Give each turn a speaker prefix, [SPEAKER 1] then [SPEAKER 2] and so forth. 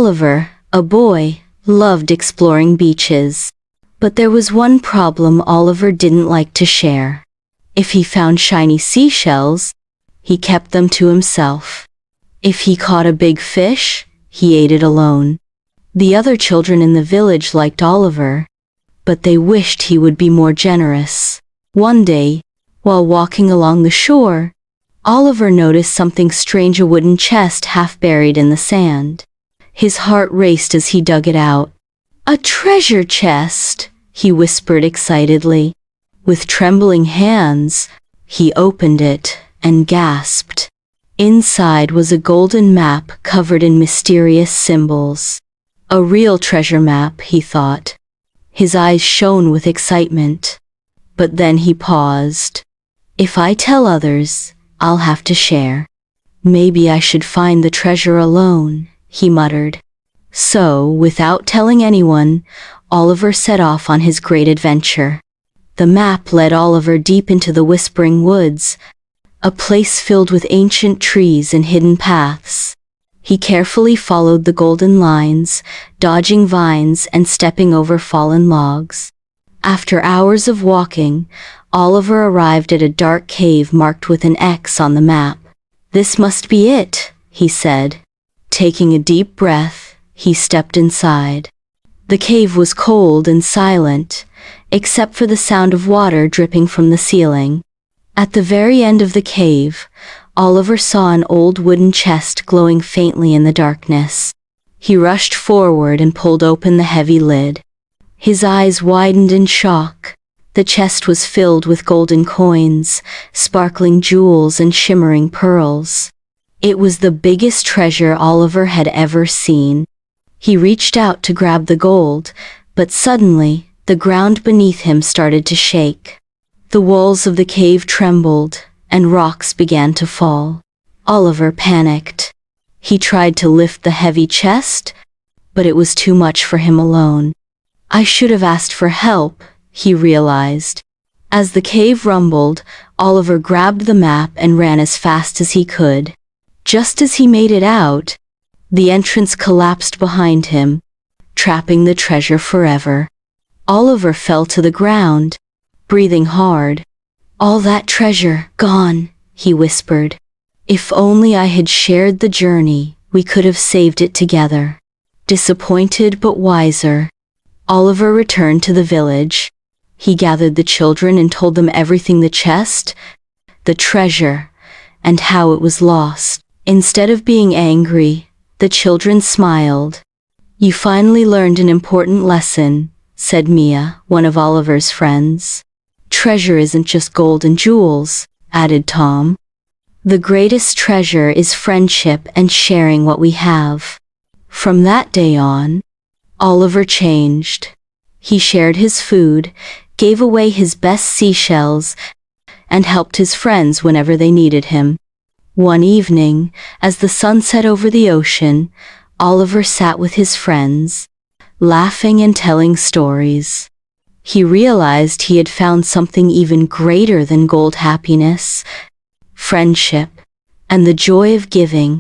[SPEAKER 1] Oliver, a boy, loved exploring beaches. But there was one problem Oliver didn't like to share. If he found shiny seashells, he kept them to himself. If he caught a big fish, he ate it alone. The other children in the village liked Oliver, but they wished he would be more generous. One day, while walking along the shore, Oliver noticed something strange: a wooden chest half buried in the sand. His heart raced as he dug it out. "A treasure chest!" he whispered excitedly. With trembling hands, he opened it and gasped. Inside was a golden map covered in mysterious symbols. A real treasure map, he thought. His eyes shone with excitement. But then he paused. "If I tell others, I'll have to share. Maybe I should find the treasure alone," he muttered. So, without telling anyone, Oliver set off on his great adventure. The map led Oliver deep into the Whispering Woods, a place filled with ancient trees and hidden paths. He carefully followed the golden lines, dodging vines and stepping over fallen logs. After hours of walking, Oliver arrived at a dark cave marked with an X on the map. "This must be it," he said. Taking a deep breath, he stepped inside. The cave was cold and silent, except for the sound of water dripping from the ceiling. At the very end of the cave, Oliver saw an old wooden chest glowing faintly in the darkness. He rushed forward and pulled open the heavy lid. His eyes widened in shock. The chest was filled with golden coins, sparkling jewels and shimmering pearls. It was the biggest treasure Oliver had ever seen. He reached out to grab the gold, but suddenly, the ground beneath him started to shake. The walls of the cave trembled, and rocks began to fall. Oliver panicked. He tried to lift the heavy chest, but it was too much for him alone. "I should have asked for help," he realized. As the cave rumbled, Oliver grabbed the map and ran as fast as he could. Just as he made it out, the entrance collapsed behind him, trapping the treasure forever. Oliver fell to the ground, breathing hard. "All that treasure, gone," he whispered. "If only I had shared the journey, we could have saved it together." Disappointed but wiser, Oliver returned to the village. He gathered the children and told them everything: the chest, the treasure, and how it was lost. Instead of being angry, the children smiled. "You finally learned an important lesson," said Mia, one of Oliver's friends. "Treasure isn't just gold and jewels," added Tom. "The greatest treasure is friendship and sharing what we have." From that day on, Oliver changed. He shared his food, gave away his best seashells, and helped his friends whenever they needed him. One evening, as the sun set over the ocean, Oliver sat with his friends, laughing and telling stories. He realized he had found something even greater than gold: happiness, friendship, and the joy of giving.